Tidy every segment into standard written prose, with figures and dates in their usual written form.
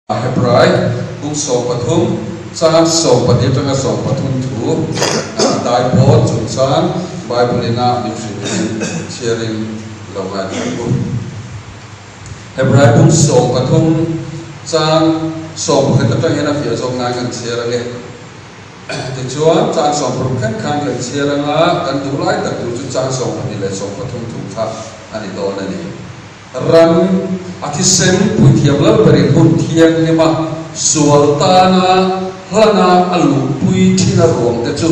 Hebrai kung so pathum chan so pati tanga so pathum thu dai po chung chan Bible na nutrition sharing longa thu Hebrai kung so pathum chan so pati tanga na fia zong na kan share le ti chuan chan so pru kan kan le share nga kan du lai tak tu chan so pati le so pathum thu kha ani do na ni ram atisem puthiam lal bari hun thiang lema sualtana hlana alu pui thina rom te chu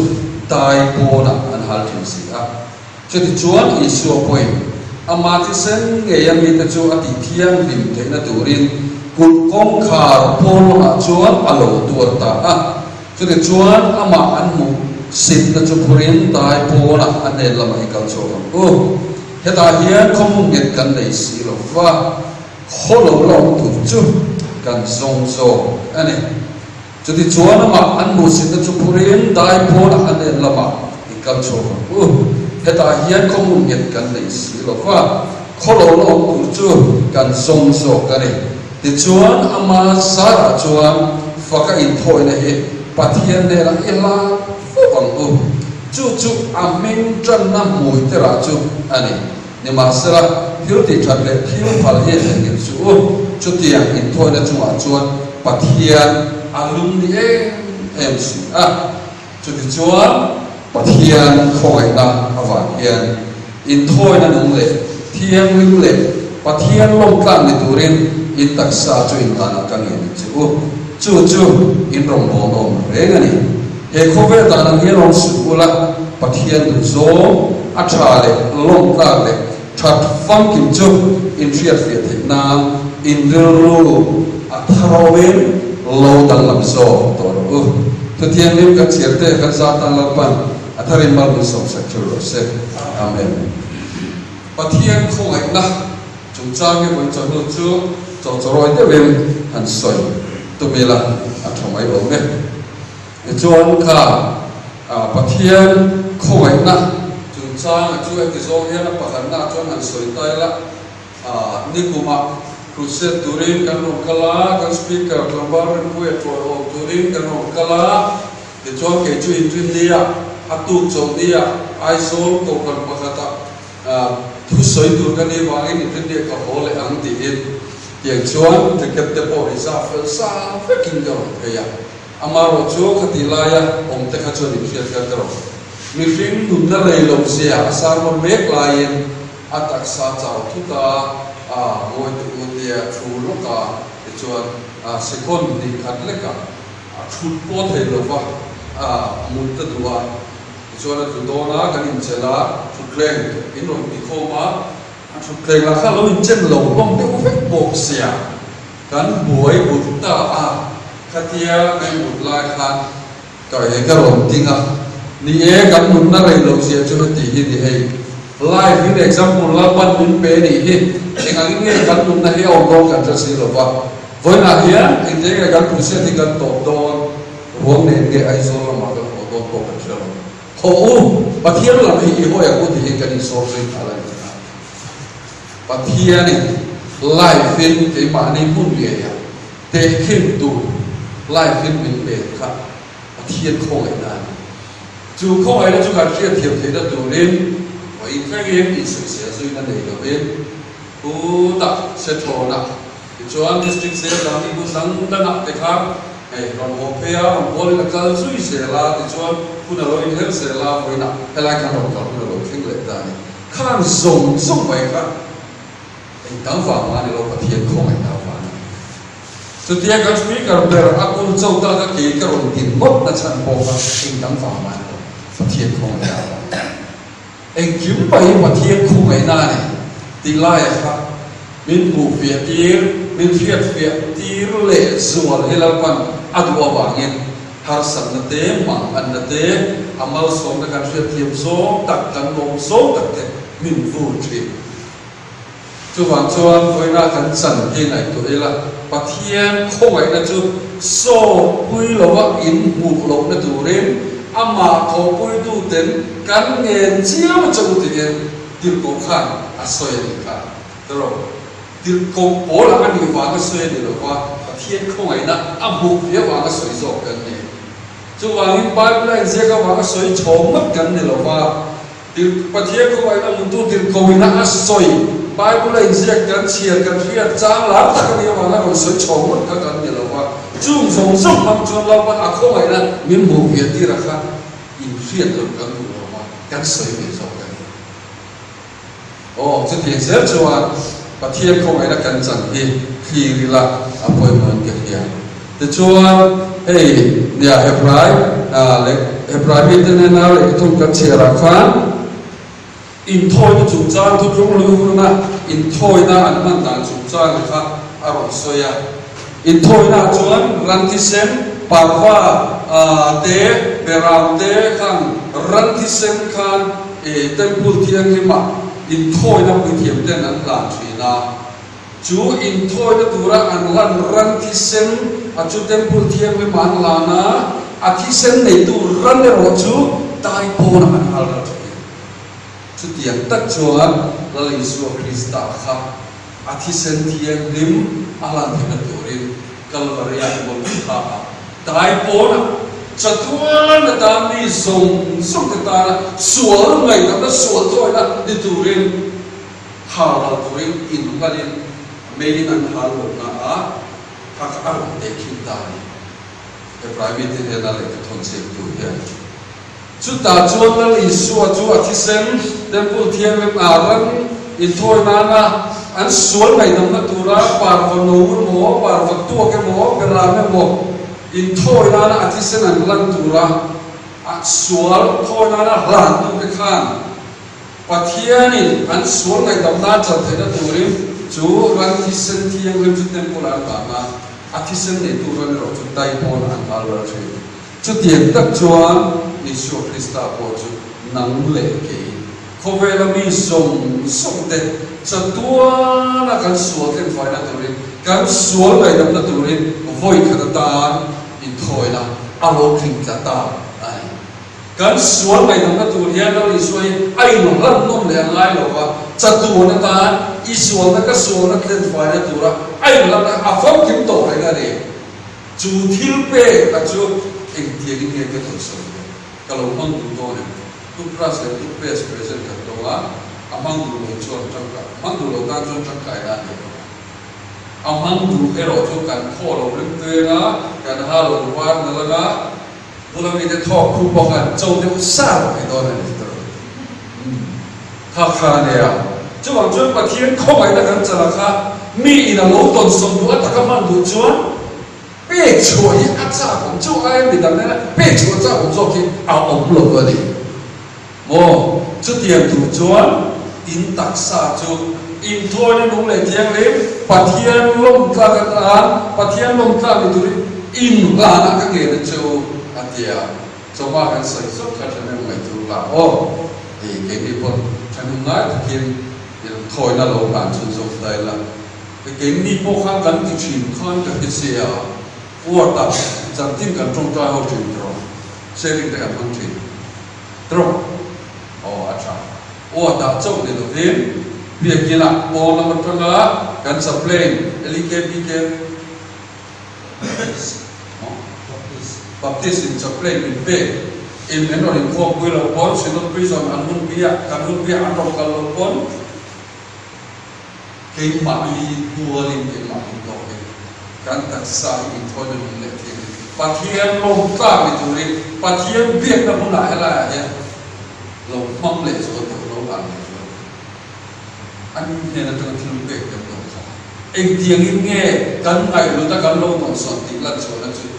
tai pona an hal thin si a cheti chuan isu poi amatisem nge yami te chu ati thiang lim theina turin kul kong khar pona chuan alo tur ta a cheti chuan ama an mu sin te chu purin tai pona an ne lama ikal chawam o heta hian khom nget kan nei si lo wa kholo lo tu chu kan zong zo ani chudi chuan ma an mu sin chu purin dai pona ane lama ikal cho u heta hian khom nget kan nei si lo wa kholo lo tu chu kan zong zo kani ti chuan ama sara chuan faka in thoi na he pathian ne la ela fu bang u chu chu amen tran na mui tera chu ani ni masala hilti thatle thil phal he ngin chu chu tiang in thoi na chu a chuan pathian alum ni em si a chu ti chuan pathian khoi na awan hian in thoi na nung le thiang lim le pathian lom tlang ni turin in taksa chu in tan kan ngin chu chu in rom bo dom rengani he khove ta nang he rom su ula pathian du zo a tha le lom tlang le that fang kim chu in riat fiat na in ru a tharawin lo dal lam zo to ru to tian lim ka chierte ka sa tan lapan atharin mal so sector se amen pathian khong ai na chung chang ke bon chon chu cho roi de wen han soi to mela a thomai o me e chuan kha pathian khong ai na sang chu episode hian pakhan na chuan an soi tai la nikuma cruset turin kan ro kala kan speaker lambar pu e tro turin kan ro kala de chuan ke chu in dia atu chong dia ai sol ko kan pakhata thu soi tur kan ni wang in dia ka hole ang ti in tiang chuan te kep te po isa fel sa feking go ya amaro chu khatilaya om te kha chu ni fiat ka tro mi ring nun na rei lo sia asar mon mek lain atak sa chau thuta moi tu dia thu lo ka chuan second ni khat le ka thut po the lo wa mun ta duwa chuan tu do na kan in chela thu kleng in ron ti khoma thu kleng la kha lo in chen lo long te u bok sia kan buai but ta khatia kan but la khan ka he ka ron tinga ni e kan mun na rei lo sia chu ti hi ni hei live in example la ban min pe ni hi engang nge kan mun na he o do kan ra si lo ba voi na hian in je kan pu se ti kan to do ruang ne nge ai zo la ma do do ko kan ra ho u pathian la hi ho ya ku ti hi kan ni so ri ala ni pathian ni live in te ma ni mun ye ya te khin tu live in min pe kha pathian kho ai na chu không ai là chu cả kia thiệp thế đó tụ lên và in các em in sự sẽ suy năng để được bên u tập sẽ thổ nặng cho anh district sẽ làm đi cũng sáng đã nặng cái khác này còn một phe còn một là cái suy sẽ là thì cho anh cũng là lối hết sẽ là với nặng hay là cái đồng còn là lối kinh lệ ta này khang dùng vậy khác anh tao vào mà để lo phát hiện không anh tao vào cho tiếc các speaker bây giờ aku châu ta các kỳ các đồng tiền mất là chân bộ và anh tao vào mà phát hiện không ai anh kiếm bay phát hiện không ai này thì lại khác mình ngủ việc tiệt mình việc tiệt lệ rồi hay là phần ăn uống bằng nhiên har sẵn là thế mang ăn là thế amal sống là cái việc tiệm số đặt căn lồng số đặt thế mình vui chuyện chú hoàng chuan với na căn sẵn thế này tụi là phát hiện không ai là chú số quy lộc in ngủ lộc là tụi đến ama ko pui tu ten kan ngen chiao chau ti gen til ko khan asoy ni kha tro til ko pola ani wa ka soy ni lo wa thiên không ai na abu phía vàng soi dọc gần này chú vàng in Bible anh sẽ có vàng soi chồng mất gần này là và điều thiên không ai na muốn tu tiền cầu na soi Bible anh sẽ gần chia gần phía trang lắm tất cả điều vàng soi chồng mất gần này là và chung sống sống làm choเราvẫn không ai na miếng bùn việt đi ra khác in phía được gần này là và gần soi về dọc gần chú tiền sẽ cho và thiên không ai na gần chẳng đi khi là appointment cái gì thì cho hey nhà Hebrai biết nên nào lại thông cái chia ra khoan in thôi nó chủ trang thu trung lưu na in thôi na anh mang đàn chủ trang là khác aron soya in thôi na chuan ran thi sen parva te berau te khan ran thi sen khan temple thiang lima in thôi na bị thiam ten an lan thủy na chú in thôi na tura an lan ran thi sen chú temple thiang lima an lana thi sen này tu ran le ro chú tai po na an hal ra chú tiang tak chuan la Jesu Krista kha thi sen thiang lim alan thena turin kalvaria bol kha tai po na chatuan na ta mi song ta ta sual ngai ta sual thôi na di turin hal turin in galin mein an hal na ka ar te khin ta ni private te na le thon se tu ya chu ta chuan la Jesu chu thi sen temple thiang lem aran in thôi na an sual ngai nam na tura par no mo par tu ke mo beram mo in thôi na thi sen an lan tura sual thôi na ran tu ke khan pathianin an sual ngai dam na chat thena turin chú ran thi sen thiang lem chu temple an na thi sen ne tu ran ro chu tai pon an al ra che chu tiang tak chuan Jesu Krista po chu nang le ke khovela mi som te chatua na kan sual ten fai na turin kan sual ngai dam na turin voi khata ta in thôi na alo kring ta ta ai kan sual ngai dam na turin na li soi ai no lan nom le ngai lo wa chatu na ta i sual na ka sual na ten fai na tura ai la na afam kim to ai na re chu thil pe ka chu eng tie ni ke thon so kalau mang tu to ne tu pras le tu pes present ka to wa amang du lo chon chang ka mang du lo ta chon chang kai na ne amang du ero chu kan kho lo rim te na kan ha lo wa na la na bula mi te thok khu bo kan chou de sa lo ai to ne to kha ne ya chu wang chu pa thiên không ai na kan cha la kha mi ina lo ton som du ta ka mang du chuan bé chuối ăn sao cũng chú ai bị đằng này bé chuối sao cũng cho khi áo ống lột vào đi, mồ chú tiền thủ chuan in tắc sa chú in thôi nên đúng là tiếng lếm, bát thiên lông ta cái ta, bát thiên lông ta bị tụi in là nó cái nghề nó chú ăn tiệt, cho ba cái sợi sốt cái cho nên người chú là thì cái đi bọn cho nên nói thực hiện thôi nó lâu bản chuyên dụng đây là cái đi bộ khang gắn thì chuyển con cái gì à vua ta chẳng tin cần trong trai hậu chuyển rồi xe linh đại không chuyển rồi acha vua ta trong để đầu tiên việc gì là bộ làm một trong đó cần supply LKPK baptism supply mình về em nên nói không quên là bốn sự nông prison ăn hôn bia ăn trong cả lô bốn cái mạng đi bùa lên cái mạng đi đâu kan tak sa in thôi nên lệ thiên pathian lông ta bị tụi đi pathian biết nó muốn lại là gì lông mong lệ rồi tụi lông làm anh nghe là trong thiên bệ trong đó anh tiếng nghe kan ngày lúc ta kan lông còn sọt tiếng lần rồi là chuyện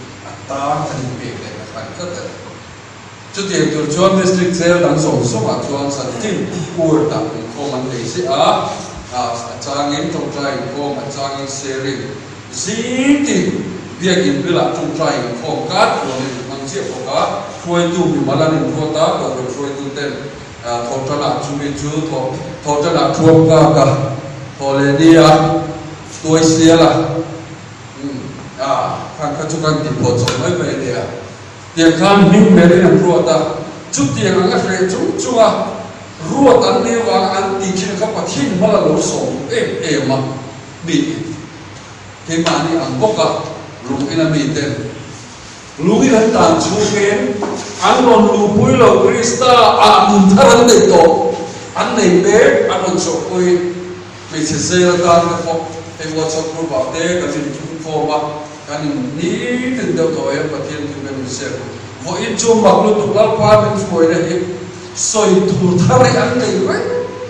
ta thiên bệ này là phải rất là chút tiền từ John district sale đang sổ số mà John sản tin ur ta cũng không để gì trang em trong trai không trang em sharing ziti việc in bila trong trai không cát rồi năng chiết không cát phơi tu bị mà là nên phơi ta rồi phơi tu tên thọ cho là chúng mình chú thọ cho là chuông cả thọ lên đi tôi xia là khang các chú cần tìm phật rồi mới về đi tiền khang minh về đây làm ruột ta chút tiền ăn cái phải chú ruột ăn đi và ăn tiền khi các bạn thiên mà là lỗ sống em mà bị cái mà đi ăn bốc à lùng cái là mì tên lùng cái là tàn chú kén ăn còn lù bùi lầu Krista ăn thằng này tổ ăn này bé ăn còn chọc quỳ vì sẽ xây ra cái phong cái WhatsApp group bảo thế cái gì chúng phô ba cái này ní từng đầu tuổi và thiên chúng mình sẽ mỗi chung mặc luôn tụi lao qua bên phổi này soi thủ thang này ăn này vậy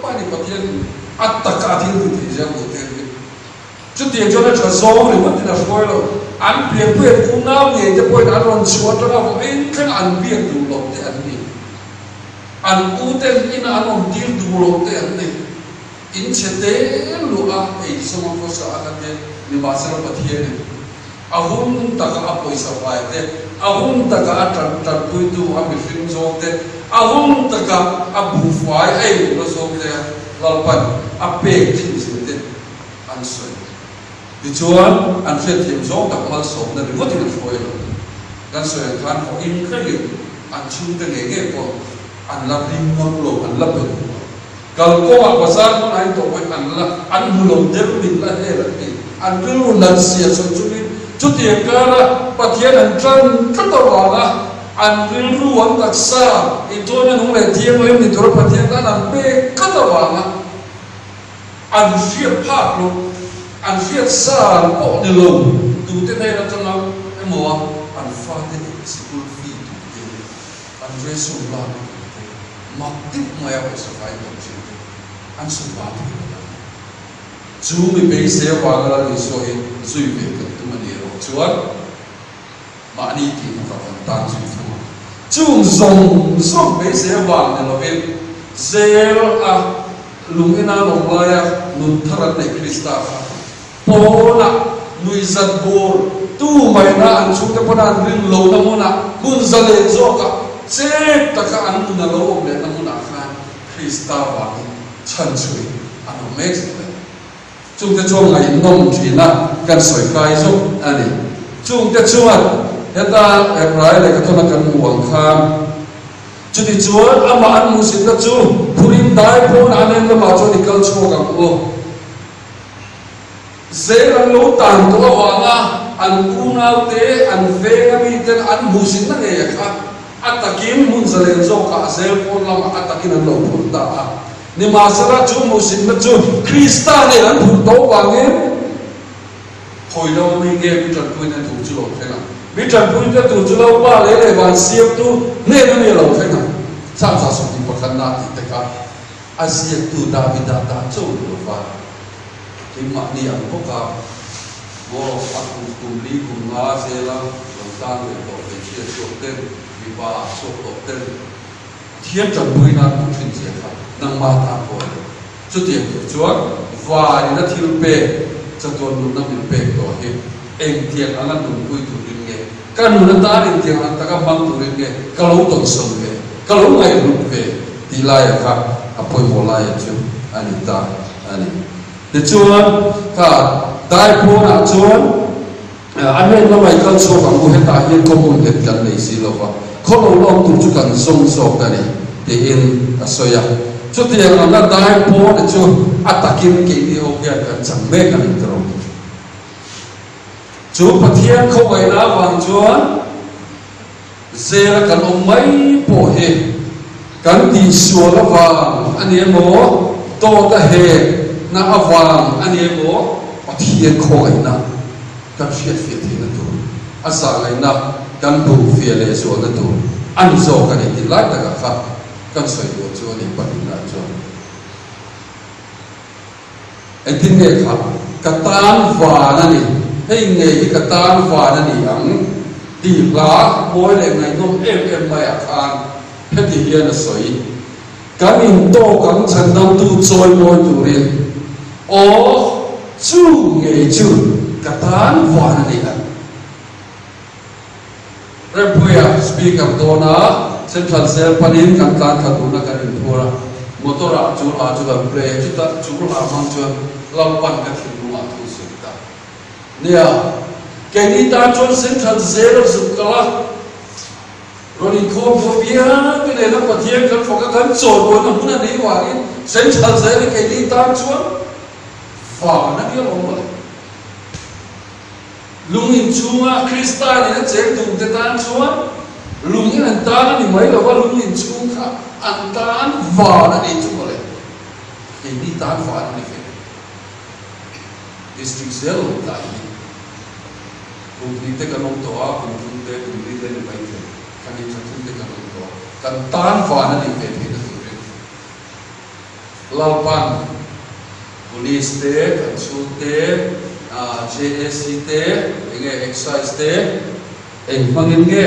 mà đi bắt thiên ăn tất cả thiên tự thì ra một thiên chút tiền cho nó trở số thì mất thì là phôi rồi ăn biển biển cũng nào nhỉ cho phôi ăn còn chuột cho nó vậy cái ăn biển đủ lộc thì ăn gì ăn u tên in ăn còn tiền đủ lộc thì ăn gì in sẽ té lúa ấy xong rồi có sao ăn thế nhưng mà sao bắt thiên này ahun taka apoy sa pai te ahun taka atran pui tu ami film zong te ahun taka abu fai ai lo zong te lalpan ape tin sin te an soi di chuan an fet thim zong tak mal som na ri motin foi lo kan soi kan ho in khali an chung te nge ko an la ring ngom lo an la pe kal ko a pasar ko ai to ko an hulom der min la he la ti an ru nan sia so chu chút tiền cơ đó, bắt thiên anh trân rất là rõ là anh riêng ru anh đặc xa, thì tôi nên không để thiên lên thì tôi bắt thiên đã làm bê rất là rõ là anh viết phát luôn, anh viết xa bộ đi lùng, từ thế này là cho nó em mua anh pha thế này school fee tụ tiền, anh về sung la mặc tiếp mà em phải phải làm gì, anh sung la chú mình bây giờ vào là đi soi duy về cái tụi mình chuan mà đi thì có phần tan suy thua chung dùng xong mấy xe vàng này là về zero à lùng ina lùng lai à lùng thằng này Krista po na nuôi dân bor tu mày na ăn chung cái phần ăn riêng lâu na muna mun dân lên zo cả chết tất cả ăn mun na lâu lên na muna khan Krista vàng chân chui ăn mấy chúng ta cho ngày nông chỉ là cần soi cài giúp anh ấy chúng ta cho hiện ta em nói là cái thằng cần uống kham chú đi chúa ama ăn musin đó chú purin đại phun anh em nó bảo cho đi câu cho cả ô dễ ăn lố tàn to hoàng à ăn uống nào thế ăn về cái gì tên ăn musin nó nghe khác ăn ta kiếm muốn giờ lên cho cả dễ phun làm ăn ta kiếm ăn lố phun ta nhưng mà sao ra chú musin đó chú Krista này ăn phun to hoàng em hồi đâu mình nghe bị trần quên nên thủ chú lâu thế nào bị trần quên nên thủ chú lâu ba lấy bàn xiêm tu nên nó nghe lâu thế nào sao sao sống thì có khả năng thì tất cả Asia tu David đã châu được và thì mà đi ăn có cả vô ăn cùng đi cùng ngã xe là làm tan người tổ để chia số tên vì ba số tổ tên thiên trần quên nên cũng chuyên chế khác năng ma ta coi chút tiền của chúa và nó thiếu bề cho tôi luôn nằm bên bề đó hết em tiền anh ăn đủ vui thủ đến nghe cái nụ ta đến tiền anh ta các mang thủ đến nghe cái lỗ tuần sầu về cái lỗ ngày lục về thì lại khác apoi một lại chứ anh ta anh để chuan cả đại bộ là chuan anh em nó mày cần số bằng một hết ta hiện không muốn được cần này xí lâu và không lâu lâu tụi chú cần song song cái này để in asoya chút tiền anh ta đại bộ để chuan atakin cái đi học cái cần chẳng mấy cái này đâu chú phát hiện không phải là vàng chuan giờ là cần ông mấy bộ hệ cần đi xua là vàng anh em mố to ta hệ na vàng anh em mố phát hiện không phải là cần phiền phiền thì nó thôi à sao lại na cần đủ phiền để xua nó thôi anh giàu cái này thì lại ta cả khác cần xoay đồ chuan để bắt đi lại chuan anh tin nghe khác cái tan vàng này hay nghề cái tan vàng này ăn đi lá mỗi lần ngày nông em mày ăn hết thì hiện là soi cái mình to cắn chân đông tu trôi môi tu liền ô chú nghề chú cái tan vàng này ăn rồi bây giờ speak up đó na central cell panin kan tan khát uống cái gì thua ra motor chú là play chú là mang chú làm pan cái gì cũng là thu sự ta nè cái đi ta cho central cell giúp cái là rồi đi khom vô bia cái này nó có thiên cái phong cái trộn của nó muốn là đi vào cái central cell cái đi ta cho và nó kia lòng vậy lung in chunga Kristan ina cheng tung te tan chuan lung in an tan ni mai lo wa lung in chung kha an tan va na ni chu le ke ni tan va ni fe district cell ta ni kum ni te ka long to a kum te ni te ni bai te kan ni cha te ka long to kan tan va na ni fe ni tu re lalpan police te kan su te JSC te enge excise te eng mangin nge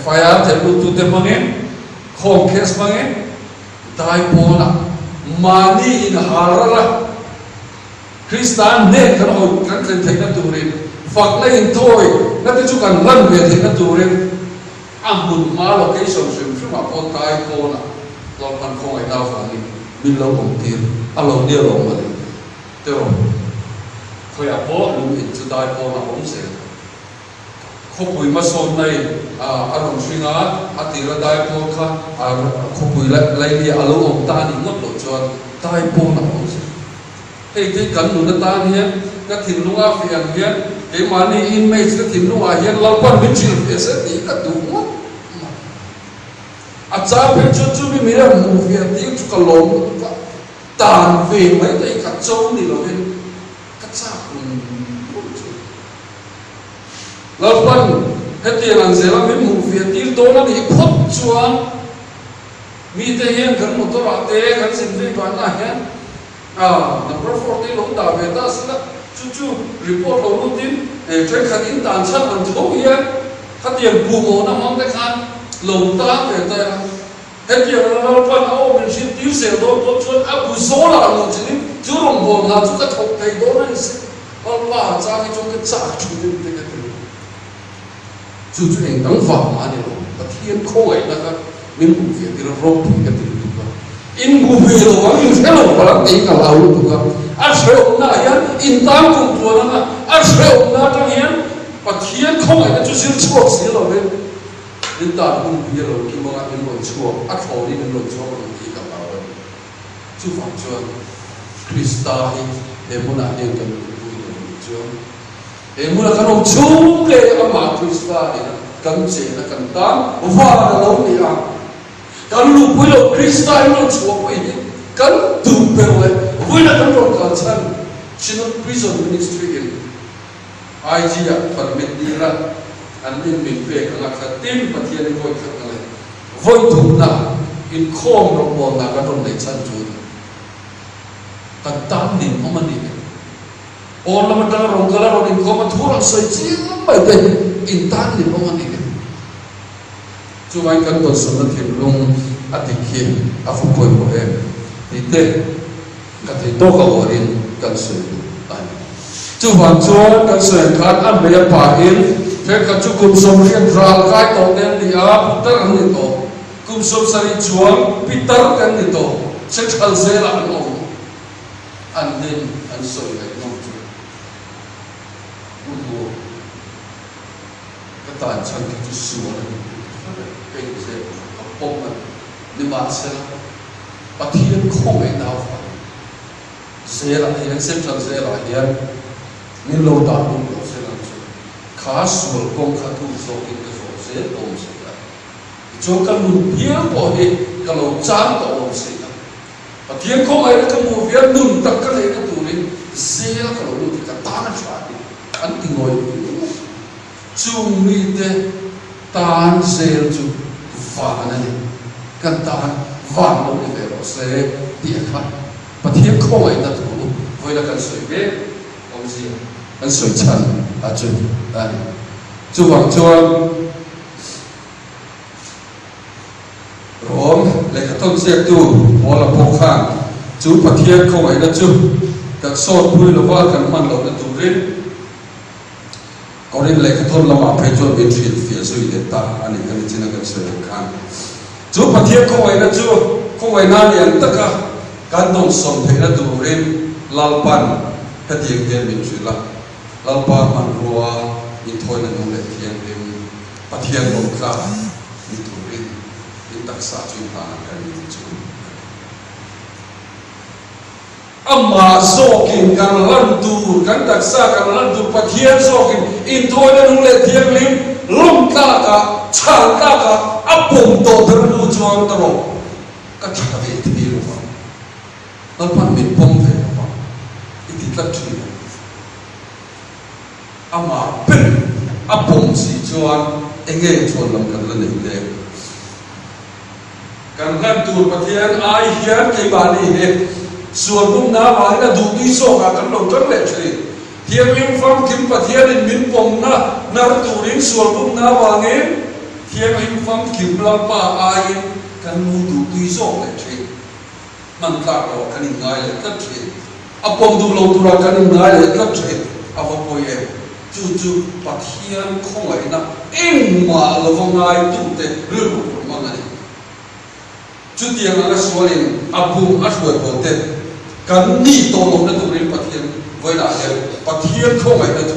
FIR te tu te mangin home case mangin dai pona mani in harara Kristan ne kan ho kan ken thei na turin fak la in thoi na te chu kan lan ve thei na turin amun ma location sim ma pon dai pona lo pan khoi da fa ni min lo ong tir alo ne lo ma te ro khoi a po lu in chu dai pona ong se khopui ma son nei a rong swinga a tira dai po kha a khopui lai ni alo ong ta ni ngot lo chuan dai pona ong se hei te kan nu na ta hian ka thin lunga fian hian ke mani image ka thin lunga hian lalpan min chil fe se ti ka du mo a cha pe chu mi mira mu fi ti chu ka lom tan ve mai te ka chou ni lo hen ka cha kun lalpan heti lang zela min mu fi ti do na ni phot chuan mi te hian kan motor a te kan sin ve ba na hian number 40 lo da ve ta sila chu report lo rutin train khat in tan chan an tho hian khatian bu mo na mong te khan lo ta ve ta heti lo pan a o min sin tir se do chuan a bu so la lo chin chu rong bo na chu ka thok thei do na ni se al pa cha ki chu ka cha chu ni te ka chu eng dang fa ma ni lo pathian khoi na ka min bu fi ti ro pi ka ti in bu vi lo wa in hello bala te ka la lu ka a sheu na yan in tam kum tu na a sheu na ta hian pathian khoi na chu sir chu si lo ve in ta kum vi lo ki mo in lo chu a khoi ni lo chu lo ki ka la ve chu fa chu Krista hi emuna ne ka lu chu emuna ka lo chu le ama Krista ni kan che na kan ta wa na lo ni a kan lu pui lo Krista lo chu pui ni kan tu pe le vui na kan lo ka chan chin prison ministry in IG ya permit ni ra an in min pe ka ka tin pathian ni voi ka le voi tu na in khom ro bo na ka ron le chan chu kan tan ni ma ni on la ma ta ro ka la ro in khom ma thu ro sai chi mai te in tan ni ma ni chu mai kan to so na thim lung atiki afu poi mo he ni te ka te to ka orin kan se ai chu wan chuan kan se khat an me pa in pe ka chu kum som rian ral kai to den ni a putar an ni to kum som sari chuan pitar kan ni to se khal se la no an nin an soi ai no chu u ka tan chan ki chu suan pe se pom ni ma se pathian khoi na fa se la hian central se la hian min lo da lu lo se la chu kha sul kong kha tu so in ka so se om se la chu ka lu pia po he ka lo chan ko om se la pathian khoi na ka mu vian nun tak ka le na tu ni se la ka lo lu ka ta na cha ni an ti ngoi chu mi te tan se chu fa na ni kan ta van lo ni ve lo se ti kha pathian khoi na tu voi la kan soi ve om si an soi chan a chu ani chu wang chuan rom le ka ton se tu mo la po khan chu pathian khoi na chu ka so pui lo wa kan man lo na tu rin korin le ka ton la ma phe chu be thil fi so i ta ani kan china kan soi khan chu pathian khoi na chu khoi na ni an ta ka kan dong som the na tu rin lalpan ka tiang gen min chu la lalpa man ruwa in thoi na nong le thiang rim pathian bom kha ni tu rin in tak sa chu ta na kan ni chu ama zokin kan lan tu kan taksa kan lan tu pathian zokin in thôi na nung le thiang lim lom ta ka chal ta ka apum to dru chuang taro ka tha ve ti lu ba al pan min pom ve ba iti tlat thi ama pen apum si chuan enge chuan lam kan la nei le kan lan tu pathian ai hian ke ba ni he suan bum na ba na du ti so ka kan lo tan le chri thiam lim fam kim pathian in min pom na nar tu ring suan bum na ba nge thiam lim fam kim lam pa ai kan mu du ti so le chri man ta ro kan ngai le tat chri apom du lo tu ra kan ngai le tat chri ava po ye chu pathian khong lai na eng ma lo ngai tu te ru ru ma na chu tiang ala sualin apum aswe po te kan ni to lo na tu rin pathian voi na he pathian khong lai na tu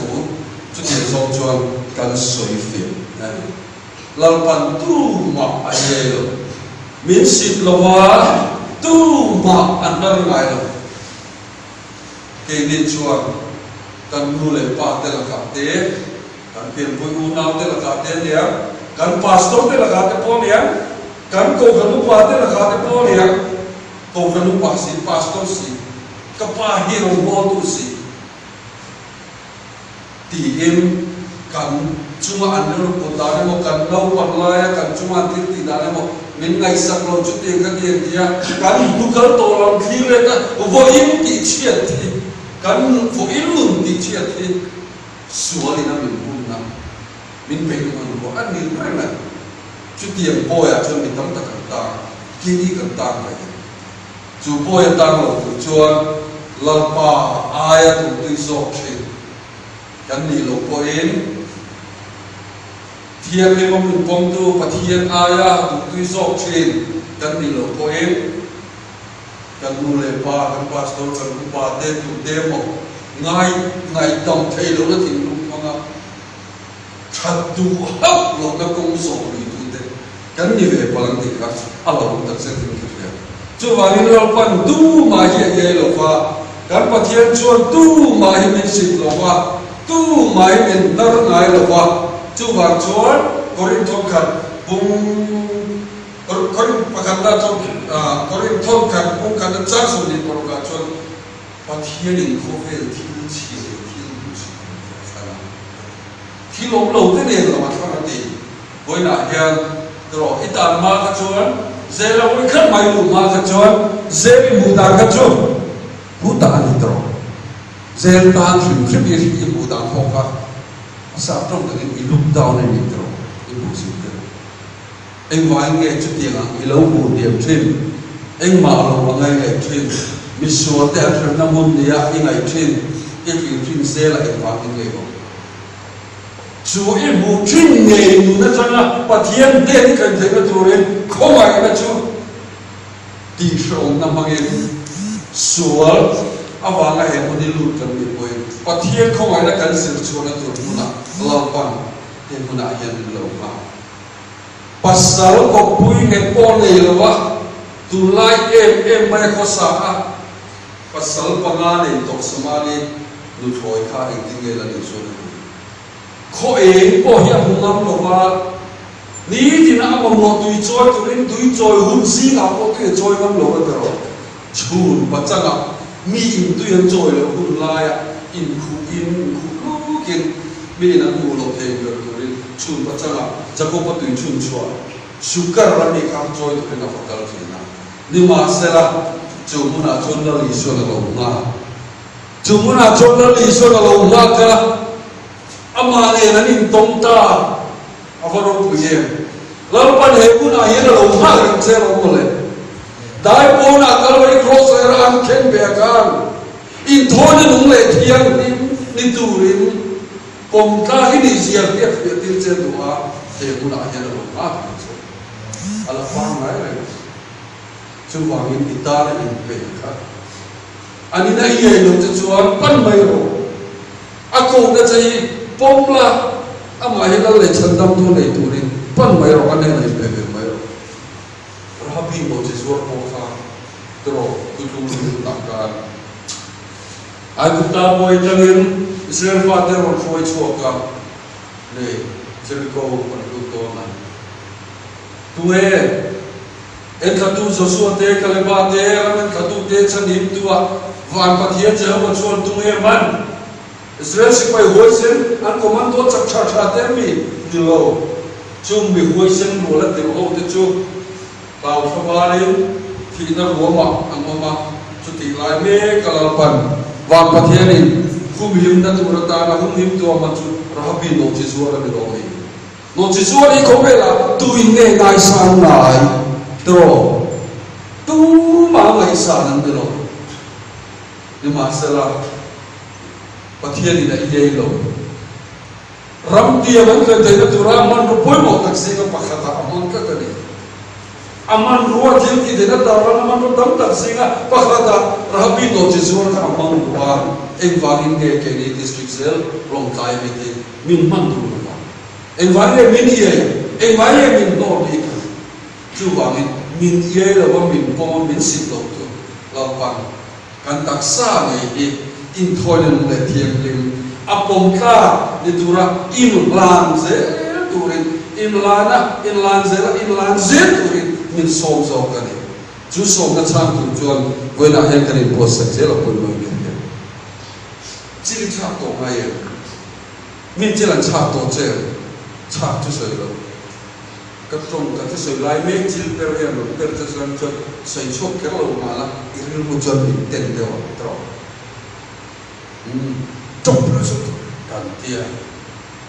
chu tiang so chuan kan soi fi lal pan tu ma a ye lo min sit lo wa tu ma an nar ngai lo ke ni chuan kan nu le pa te la ka te kan pem pui u nau te la ka te nia kan pastor te la ka te po nia kan ko kan pa te la ka te po nia ko kan pa si pastor si ka pa hi ro bo tu si ti em kan chuma an ro ko ta ne mo kan lau pa la ya kan chuma ti da ne mo min ngai sak lo chu te ka ti dia kan du kal to lam thi le ka vo im ti chiat ti kan vo ilun ti chiat ti suali na min bun na min pe man ko an ni na na chu tiang po ya chu min tam ta kan ta ki ni kan ta ba chu po ya ta lo tu chuan lal pa aya tu ti so chi kan ni lo po in thiam le mon pom tu pathian aya tu ti so chi kan ni lo po in kan nu le pa kan pastor kan pa te tu te mo ngai tom thei lo na tin lu nga chat tu hap lo na kong so ri tu te kan ni ve palang ti ka alo ta se tin ki ya chu wa ni lo pan tu ma ye ye lo fa kan pathian chuan tu ma hi min sit lo fa tu ma hi min nar ngai lo fa chu wa chuan korin thong khat bum korin pakhat ta thong korin thong khat bum khat cha su ni por ka chuan pathian in kho vel thil chi khi lom lo te ne lo ma thang ti boi na hian ro itan ma ka chuan zela boi khat mai lu ma ka chuan zeli mu ta ka chu bu ta ni tro zel ta thim thim ye bu ta kho ka sa trong de ni lu down ni tro i bu si te eng wa nge chu ti nga i lo bu tiam thim eng ma lo ma ngai nge thim mi so te a thar na mun ni ya i ngai thim e fi thim zela e wa nge ko chu i bu thim nge nu na changa pathian den kan the na turin khomai na chu ti shong na mangen sual awanga he moni lu kan mi poi pathian khomai na kan sil chu na tur muna lalpan te muna hian lo ma pasal ko pui he po nei lo wa tu lai em mai ko sa a pasal panga nei to samali nu thoi kha eng tinge la ni so ko e po hi a ngam lo wa ni tin a mo mo tui choi tu rin tui choi hun si ka ko tu choi ngam lo ka ro chun pa changa mi in tu yan choi lo hun la ya in khu lu kin mi na mu lo the yo tu rin chun pa changa jago pa tui chun chua sugar ra mi ka choi tu na fa kal na ni ma se la chu mu na chon la li so la lo nga chu mu na chon la li so la lo nga ka ama ne na nin tong ta avaro pu ye lar pan he ku na ye lo ma rin che lo mo le dai po na kalvari cross era an ken be kan in thone nung le thiang ni tu rin kom ta hi ni zia pe pe tin che du a he ku na ye lo ma ala pa mai le chu wa min itar in pe ka ani na ye lo te chuan pan mai ro a ko na chai pomla ama he dal le chandam tu nei tu rin pan mai ro ane nei pe pe mai ro rabi mo je zuar po kha tro tu tu ni ta ka ai cũng ta bồi tangin Israel father or khoi chuaka le Jericho kon lu to na tuwe en khatu Joshua te Caleb te amen khatu te chanim tua van pathian Jehovah chon tunge man Israel sipai hoisen an commando chak cha cha te mi dilo chung mi hoisen lo la te ho te chu tao khawarin thi na roma angoma chuti lai me kalalpan van pathian khum him na turata na khum him to ma chu rabi no chi zuara mi do hi no chi zuari ko bela tu inge ngai san nai tro tu ma ngai san an lo ni ma sala pathian ina idei lo ram dia man ka te tu raman ro poi mo tak se ka pakhata amon ka tani aman ruwa thil ki de na daran aman ro dam tak se ka pakhata rabi no chi zuara ka amon wa en vangin ge ke ni district cell long kai me te min man ru na en vangin min ye en vangin min no di ka chu vangin min ye la wa min po min sit lo tu la pa kan tak sa ngai in thoinen le thiam lim apom ka ni dura in lan ze turin in lan ze turin min som zo ka ni chu som na chang tu chuan goina he ka ni post sak ze la pon lo ni chili chak to ngai min chilan chak to che chak chu soi lo ka trong ka chu soi lai me chil per he lo per chu san chu sai chok ke lo ma la iril mu chuan min ten de wa tro trong lo su kan tia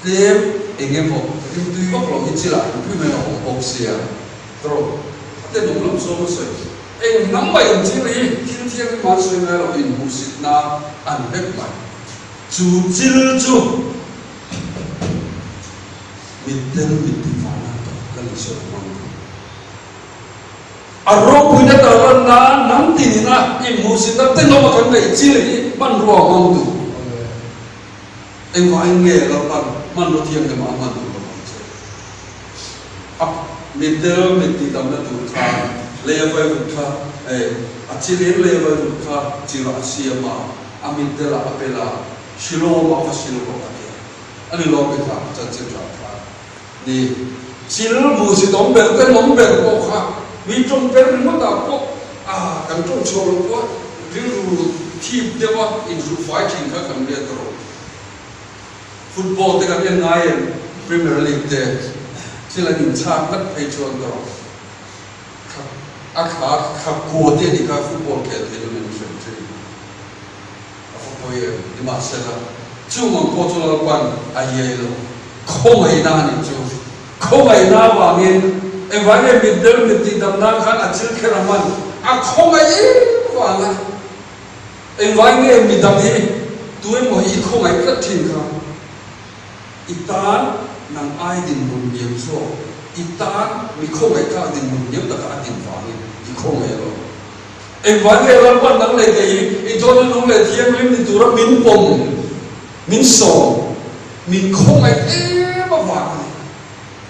tem engem ho rim tu yok lo hi chila pu me ho ok sia tro te dum lo so mo sai eng nam bai chi ri tin thiang ma soi na lo in bu sit na an bek ma chu chil chu mitel mitin ma na to kan so mo aro pu na ta ran na nam tin na in bu sit na te no ma kan nei chi ri man ro ma tu en vai nge la pan man lo thiang de ma man tu lo che ap mitel mitin tam na tu kha le vai ku kha a chi le vai ku kha chi ra sia ma amin de la apela shilo ma fa shilo ko ta ani lo be tha chan chen ra tha ni sil mu si dom ber te nom ber ko kha wi trong ber mo ta ko kan trong cho lo ko ri ru thi de wa in ru fighting ka kan le tro football te kan en ngai Premier League te sila in chak lat ai chuan tro kha ko te ni ka football ke te ni shen che oi di ma sela chu mo ko chu la pan ai ye lo ko mai na ni chu ko mai na wa ngin e va ne mi del mi ti dam na khan a chil khera man a ko mai wa la e va ne mi dam ni tu mo hi ko mai ka thin ka itan nang ai din mun yem so itan mi ko mai ka din mun yem ta ka din fa ni i ko mai lo en vai le ran pan nang le ke i to na nong le thiam lim ni tura min pom min so min khong ai ma wa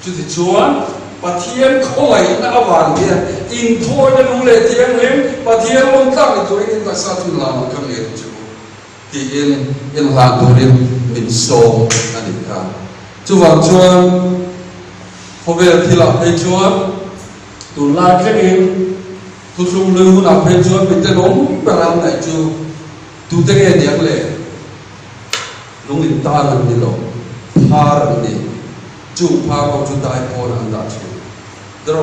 chu ti chuan pathian khong ai na awan dia in tho na nong le thiam lim pathian long ta ni to in ka sa tu la ma kam le chu ti in la do rim min so ani ka chu wa chuan hobe thila pe chuan tu la ke ni tu sung lưu na phê chuan mình tên ốm beram này chu tu tên nghe nhạc lệ lung in ta lần đi lo pha lần đi chu pha bao chu tai po lần đã chu dro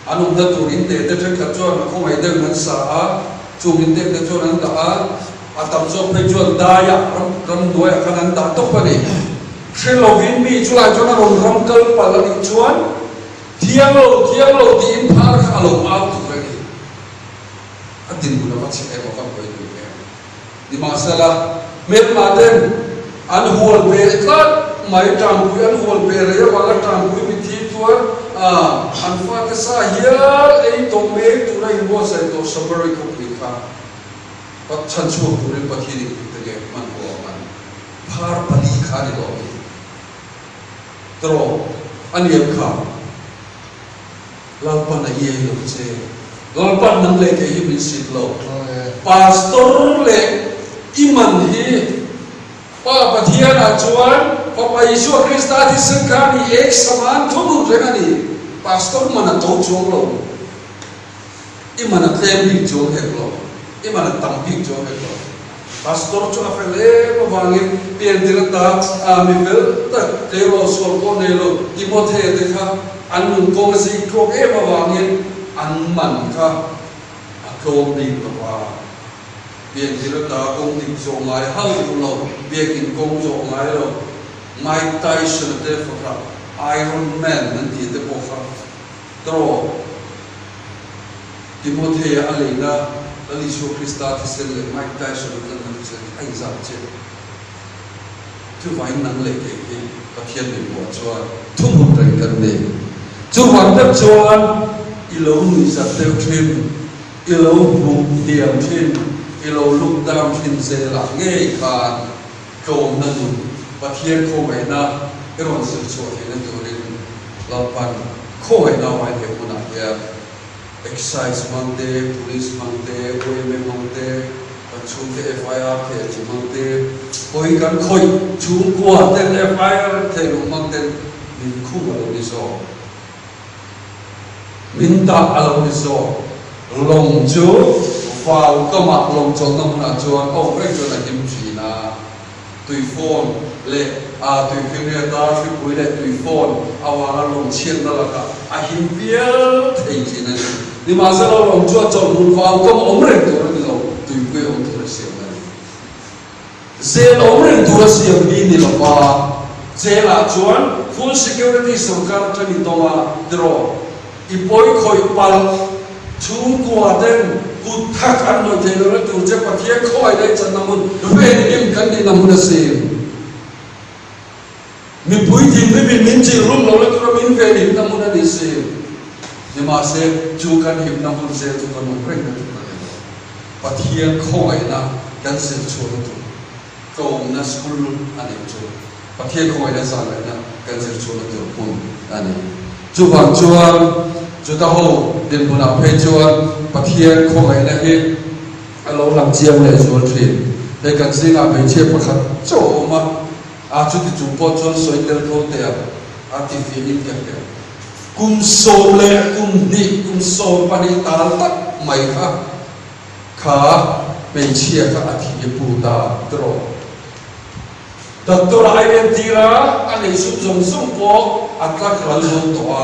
anh ông ta tu in để để chơi cả chuan không ai đem hắn sa chu in để chuan hắn đã tập cho phê chuan đa ya ram đuôi khăn hắn đã tốt vậy khi lo vin mi chu lại cho nó rong ram kel pa lần chuan thiang lo ti in pha khá lo out tin guna va che ko ka koi tu ke di masala met ma den an hol be ka mai tang ku an hol be re wala tang ku mi thi tu an fa ka sa ya ei to me tu na in bo sa to sabari ko ki ka pat chan chu ku re pa thi ni te ge man ko man phar pali kha ni lo tro an ye kha la pa na ye lo che lalpan nang le ke himin sit lo pastor le iman hi pa pathian a chuan pa Isu Krista thi sakani ek saman thumu rengani pastor mana to chong lo imana tlem big chong hek lo imana tam big chong hek lo pastor chu afele mawangin pian dirata mi vel ta tero sol ko nelo Timothy de kha an kong si krok e mawangin an man kha akrom ding wa pian dirata kong ding so ngai hal du lo biakin kong so ngai lo Mike Tyson de fa Iron Man nan ti de po kha tro Timothy alena Isu Krista thi sel Mike Tyson nan nan se ai za che tu vai nang le ke ke pathian ni bo chwa thum rai kan ne chu wan da chuan ilo ni za teu thin ilo bu diam thin ilo luk dam thin se la nge khan kom nan pathian ko mai na eron se chu he na tu rin la pan ko mai na wai ke puna ya excise mangte police mangte OM mangte chung te FIR ke chu mangte koi kan khoi chung kwa ten FIR te lu mangte min khu lo ni so min ta alo ni so long chu vào cơ mặt long chong nam na chuan o rek chu na kim chi na tui phone le tui phim ta fi pui le tui phone awa long chen na la ka a him pial thei chi na ni ma sa long chu chong mun vào cơ om rek tu ni lo tui pui om tu se na ze om rek tu se bi ni lo pa ze la chuan full security sarkar chani tonga dro ipoi khoi pal chung kwa den gut thak an no thelo la tu je pathia khoi dai chan namun ve ni nim kan ni namun se mi pui din mi min chi rum lo la tu min ve ni namun ni se ni ma se chu kan him namun se tu kan no prek na pathia khoi na kan se chu tu ko na school ani chu pathia khoi na sa na kan se chu tu pun ani chu bang chuan chu ta ho den buna phe chuan pathian kho ngai na he alo lam chiang le zol thin he kan singa be che pakhat cho ma a chu ti chu po chon soi tel tho te a ti fi ni ke ke kum so le kum so pa ni tal tak mai kha be chia ka a thi pu ta tro doctor INT ra ani sum sum po atlak ral zo to a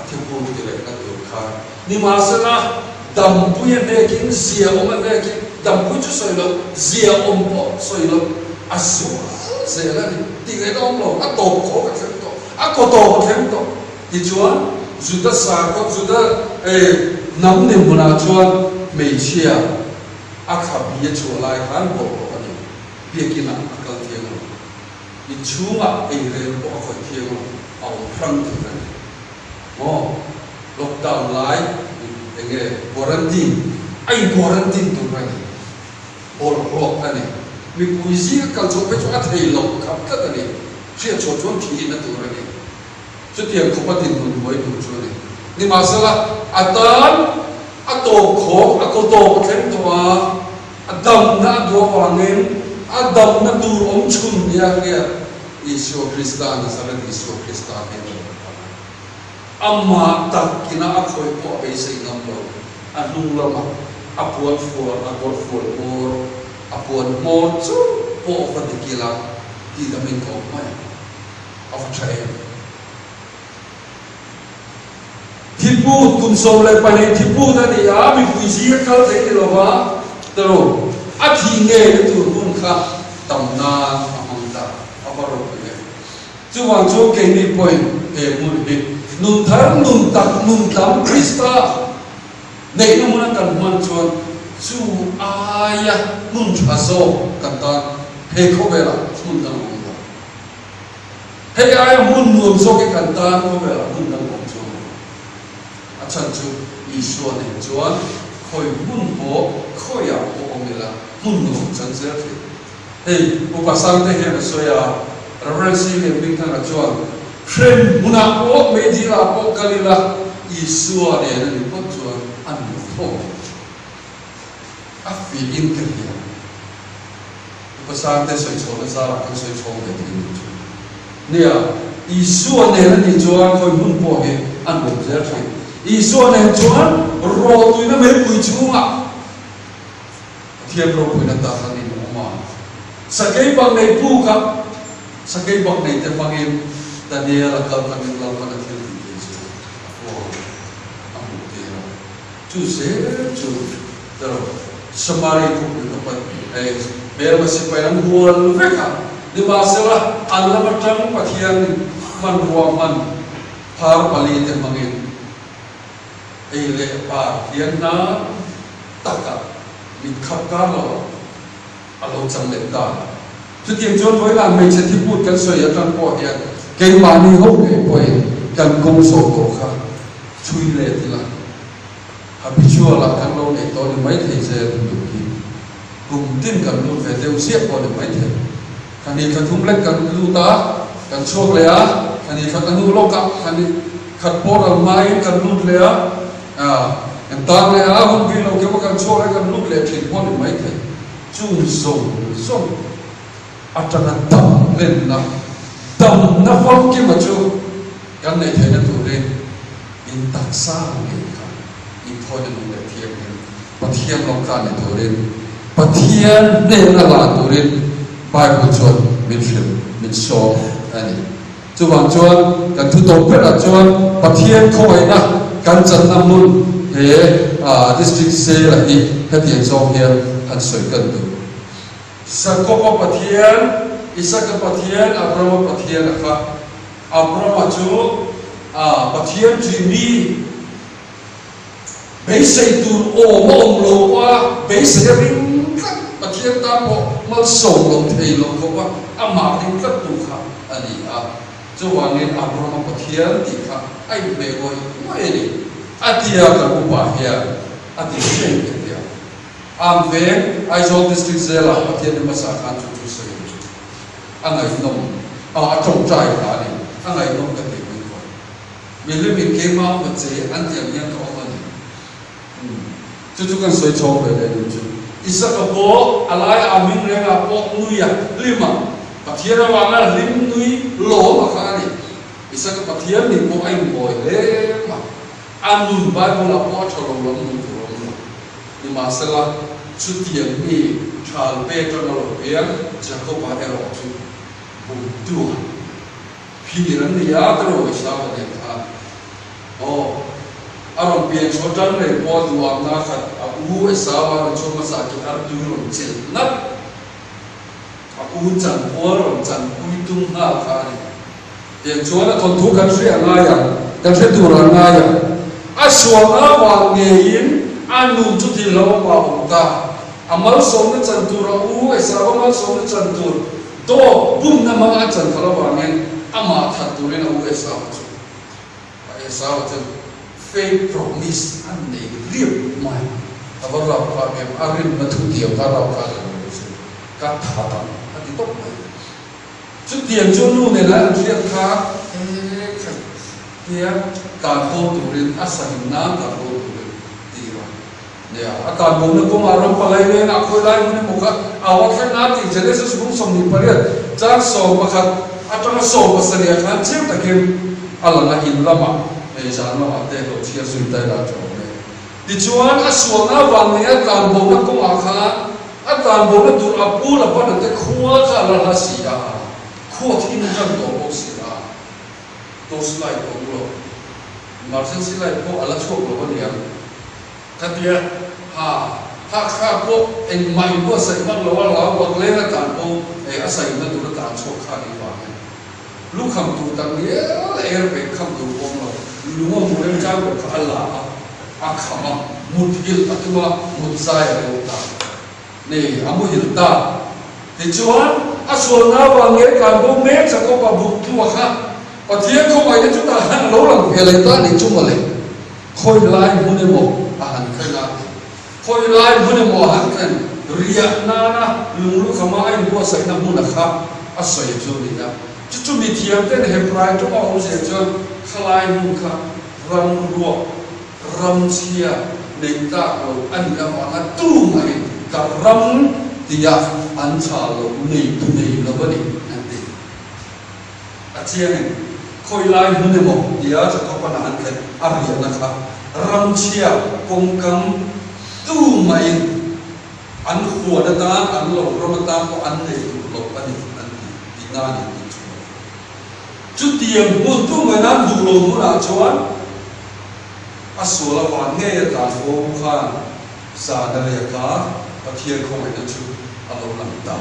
thi pu ti le na tu kha ni ma sana dam puya ne kin zia om ne kin dam pu chu soi lo zia om po soi lo asu se la ni ti ge dom lo a to ko ka chen to a ko to ko chen to ti chuan zu da sa ko zu da nam ne mu na chuan mei chia a kha bi chu lai khan bo ko ni bi kin na ka ti lo ni chu ma e re bo ko ti lo au phang ti na o lockdown laienge quarantine ai quarantine tu rai or rock ani mi kuisi ka cho pe cho a thei lo khap ta ni chia cho chon thi na tu rai chu tiang ko patin mun moi tu chu ni ma sala atan a to kho a ko to khen to adam na do wangin adam na tu om chun ya ya Isu Krista na sala Isu Krista ne amma tak kina akhoi po be sei ngam lo anung lama apuan for or apuan mo chu po fa tikila ti da min ko mai of trai thipu kum so le pani thipu na ni a mi pui si ka te ni lo wa tro a thi nge tu mun kha tam na amang ta aparo pe chu wang chu ke ni point e mun hi nun thar nun tak nun lam Krista nei no mun kan man chuan chu aya mun chaso kan ta he kho bela mun dang mun da he aya mun nuam so ke kan ta kho bela mun dang mun chu a chan chu Isu ne chuan khoi mun bo khoya bo omela mun no chan se he upa sang te he so ya reverence ke ping ta chuan Friend, muna po medira po kalila Isu ne ni po chuan an po a feeling ke pasang te soi chon na zara kan soi chon de tin nia isu ne na ni chuan khoi mun po ge an bo zer thai isu ne chuan ro tu na me pui chunga thiam ro pui na ta khan ni ma sakai bang nei pu kha sakai bang nei te mangin Daniel akal kan lau kan akhir ni je oh amu te ra chu se chu tero samari ku na pa ai ber ma se pa ram hual veka di masela Allah matang pathian man ruang man par pali te mangin ai le pa hian na taka mi khap ka lo alo chang le ta chu tiam chon voi la mai che thi put kan soi atan po hian cái mà đi hốc cái quay cần công số cổ khá chui lệ thì là habitual là cần lâu để tôi được mấy thầy giờ được đi cùng tin cần luôn về tiêu xiết qua được mấy thầy cần đi cần thung lách cần lưu tá cần chuộc lệ á cần đi cần lưu lô cặp cần đi cần bó đầu mai cần luôn lệ á cần tan lệ á không biết lâu cái mà cần chuộc lệ cần luôn lệ thì qua được mấy thầy chung dùng ở trong là tập lên nào tầm nó phong kia mà chú cái này thấy nó tụi lên in tắc xa này cả in thôi nó để thiêm lên và thiêm nó cả này tụi lên và thiêm nên là tụi lên bài của chuột mình phim mình show anh chú bằng chuột cần thu tổng kết là chuột và thiêm không phải na cần chân năm luôn thế district C là đi hết tiền cho kia hắn soi cần được sao có và thiêm Isaac Pathian, Abraham Pathian akha Abraham chu Pathian jini be sei tur o mo lo wa be sei ring Pathian ta mo mal so lo thei lo ko wa ama ring ka tu kha ani chu wangin Abraham Pathian ti kha ai be goi mo eri atia ka ku pa hia ati shen ke ya am ve Aizawl district zela Pathian ma sa khan chu sei anh ấy nông trồng trái cả này anh ấy nông cái gì cũng có mình lấy mình kiếm máu vật chế ăn tiệm nhân có hơn chú cần soi cho về đây đúng chứ Isaac có bố alai amin reng bố nuôi lima và thiên là vàng là lim nuôi lỗ mà khá này Isaac có thiên thì bố anh ngồi đấy mà ăn nuôi bài bố là bố cho lòng lắm nhưng mà sẽ là chút tiền mi tràn về cho nó về chỉ có ba em ở chỗ butuh pikiran dia terus sama dengan orang biar sodan le buat dua nak aku sama cuma sakit ardu cil nak aku jangan kuitung hal kali yang cuma tentu kan saya ngaya kan saya turun ngaya aswala wangein anu tu di lawan bauta amal somne cantura sama amal somne cantur to bum na mga chan kalawanin ama thaturin na USA chu USA chu fake promise an nei rip mai avara pa me arim na thu tiam ka ra ka ka tha ta ati to mai chu tiam chu nu ne la riak kha kia ka ko turin asan na ka ko turin tira ne aka mo na ko maram palai ne na ko lai ne mo ka awak kan nanti Genesis bung somni pariat jan so pakhat atang so pasania kan chem takim alanga in lama e jan ma ate lo chia sui tai la cho me ti chuan aswanga wangnia kan bo na ko akha atan bo na tur apu la pa te khuwa ka la la sia khuwa thin jan do bo sia to slai ko lo marsen silai ko ala chok lo nia katia ha ko en mai ko sai mang lo la wa le na kan ko e asai na tu ta chok kha ni wa lu kham tu tang ye er be kham tu ko lo lu mo mu le cha ko kha la a khama mut hil atuma mut sai lo ta ne amu hil ta ti chuan asol na wa nge kan bo me cha ko pa bu tu kha pa thia ko mai chu ta lo lang pe le ta ni chu ma le khoi lai mu ne mo a han khai na khoi lai mu ne mo han kan ria na lu khama ai bo sai na mu na kha a soi chu ni na chu mi thiam ten he prai to ma ho se chu khalai mu kha ram ruo ram chia nei ta lo an ga ma na tu mai ka ram dia anchalo nei lobani ante achiang khoi lai hune mo dia cha ko pa na an ariya na kha ram chia kongkam tu mai an huwa da ta an lo ramata ko an nei lo pani an tina ni chu tiang mun tu mai na du lo mu na chuan asola wa nge ta fo kha sa da le ka pathian ko mai na chu alo lam ta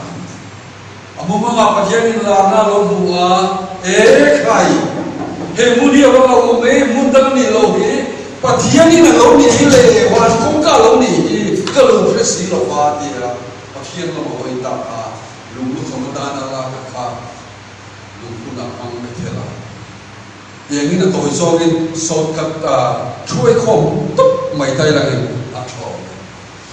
amoma ma pathian in la na lo mu a e khai he mu ni ro lo me mun dang ni lo hi pathian ni na lo ni le wa ko ka lo ni ka lo pre si lo wa ti ra pathian lo ho ta a lu lu thom ta na la ka kha lu ku na ang me thela yang ini toh sogin shortcut chui khom tup mai tai la ni a tho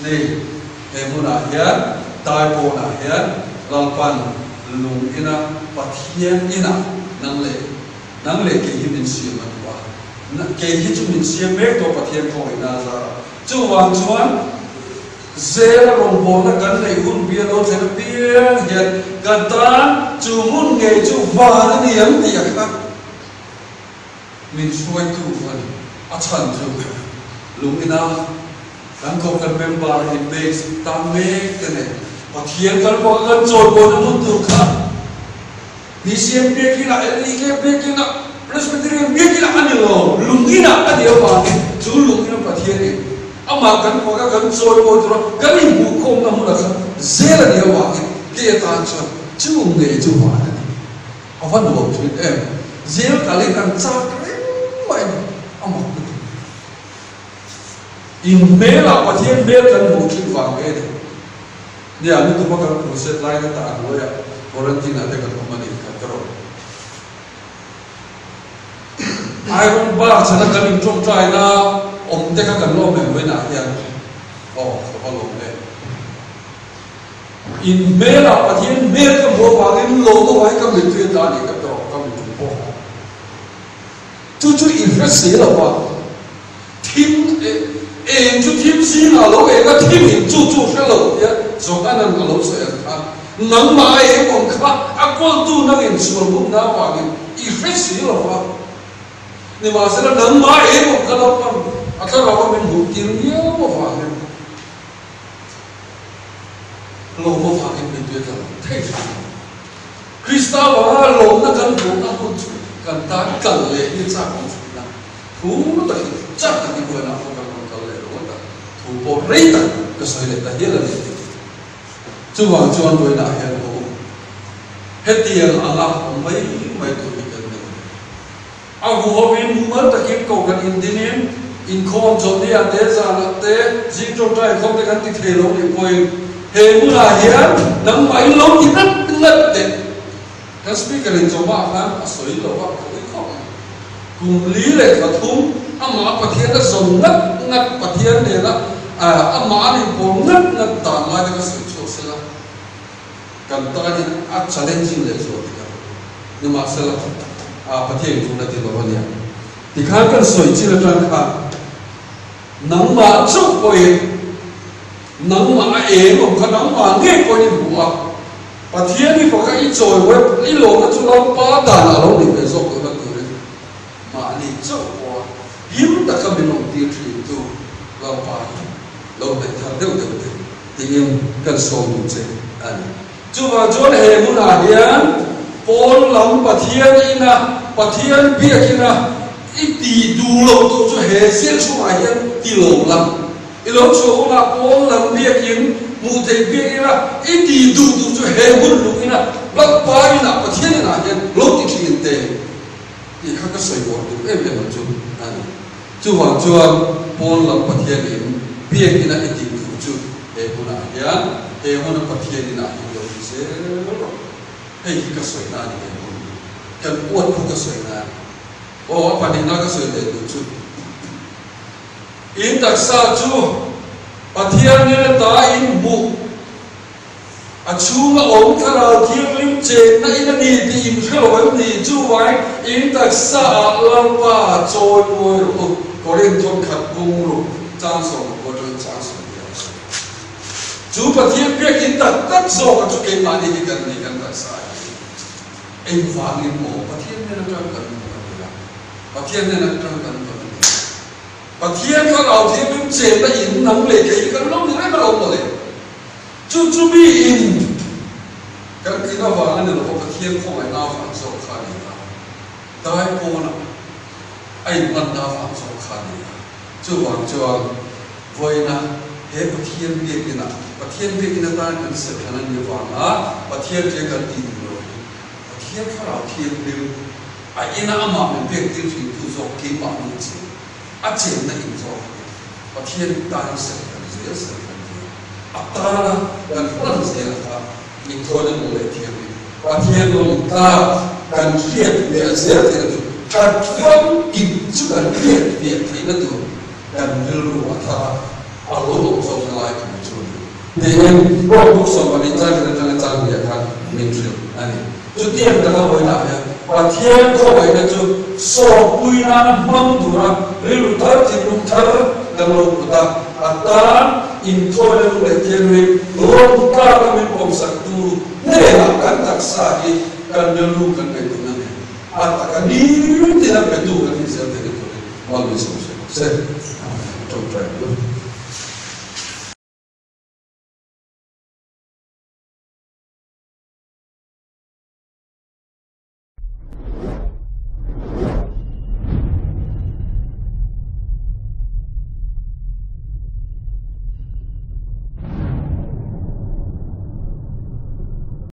ni emuna hian tai po na hian lalpan lung ina pathian ina nang le ke hi min siam atwa na ke hi chu min siam mek to pathian ko ina za chu wang chuan zera rom bo na kan nei hun bia lo chen bia hian kan tan chu mun nge chu va na ni am ti kha min suai tu an a chan chu lung ina kan ko kan member hi base ta me ke ne pathian kan ko kan choi bo na mun tu kha ni siam be ki na ni ke be ki na presbyterian be ki na ani lo lung ina ani wa chu lung ina pathian ni ama kan ko kan choi bo tu kan ni bu khom na mu la kha zela ni wa ke ta chu chu nge chu wa na awan lo chu em zel ka le kan cha mai ama in mela pathian be kan bu ki wa ke ni a ni tu ba kan process lai na ta lo ya quarantine ate kan ko mani ka tro ai ron ba chana kan chom trai na om te ka kan lo me we na ya oh ko lo me in mela pathian me ka bo ba gen lo to wai ka mi tu ta ni ka tro ka mi tu po chu in fa se lo ba tim chu tim si na lo e ka tim in chu se lo ya so ka nan ka lo se ka nang ma e kong kha a kol tu nang in sur bu na wa gen I fa se lo ba ni ma se nang ma e kong ka lo pa a ka ro min bu tin ni mo fa gen lo mo fa gen min tu ta thai Krista wa lo na kan bu na ko kan ta kan le ni cha kong na thu ta cha ta ni ko na ko kan le lo ta thu po re ta ka so le ta he la ni chu wang chuan loi na hian ho hetiang anga mai tu ni kan ne a hu ho bin mu ma ta kin ko kan in dinin in khom chon ni a te za na te jing chon trai khom te kan ti the lo ni poi he mu la hian nang mai lo ni nat te kan speaker in choma khan a soi lo wa ko ko kum li le ka thum ama pathian da zon ngat pathian ne la ama ni po ngat ta ma de ka se kan ta ni a challenging le so ta ni ma sala pathian tu na ti lo ni ti kha kan soi chi la tan kha nang ma chu ko e nang ma e mo kha nang ma nge ko ni bu pathian ni ko ka I choi we I lo na chu lo pa da na lo ni be so ko na tu re ma ni chu ko him ta ka min ti tri tu lo pa lo be tha de ti im kan so mu che ani chu wa chon he mu na hian pol lam pathian ina pathian bia kina I ti du lo tu chu he sel chu ma hian ti lo lam I lo chu na pol lam bia kin mu te bia ina I ti du tu chu he mu lu ina la pa ina pathian ina hian lo ti thin te I kha ka soi bo tu em em chu ani chu wa chuan pol lam pathian in bia kina I ti du chu he mu na hian he mu na pathian ina hey ka soi na ni kan uat ko ka soi na o pa ni na ka soi de tu chu in tak sa chu pathian ne ta in bu a chu ma om thara thiam lim che na in ni ti in khelo wan ni chu wai in tak sa la pa choi moi ro ko ren chon khat bung ro chang so ko chon chang so chú Pathian biết in tất số các chú cái mà đi gần tất sai anh vang in mồ Pathian nên là trong gần Pathian nên là trong gần Pathian các lão thiên bên trên đã in nắng lệ cái cái lúc này nó lâu rồi chú bị in cái nó vang anh là một Pathian không phải nào phản số khai đại cô nào anh vẫn nào phản số khai chú vang với na hết Pathian biết cái nào Pathian biết cái nào ta sẽ thành anh như vang Pathian chỉ cần in rồi Pathian các lão thiên đều ai na mà mình biết tiêu chuẩn tu dọc kim bảo như thế trên na in dọc Pathian ta sẽ cần dễ sẽ cần ta cần phân dễ là mình thôi nên một lệ thiên Pathian luôn ta cần thiết việc dễ thì là cần phân kịp chứ cần thiết việc thì nó được cần như luôn ta ở lỗ lộ sông lại của chúng thì em có một số mà mình trang việc khác mình chịu anh chút tiền ta có với nào và thiên có vậy là chút số quy nan mong đủ ra lưu thar thì lưu thar đang lưu của ta ta in thôi là lưu thiên mình luôn ta là mình bom sạc tu này là cần đặc sa đi cần lưu cần cái tụi này ta cần đi thì là cái tụi cái gì sẽ cái tụi mọi người sống sẽ trong trái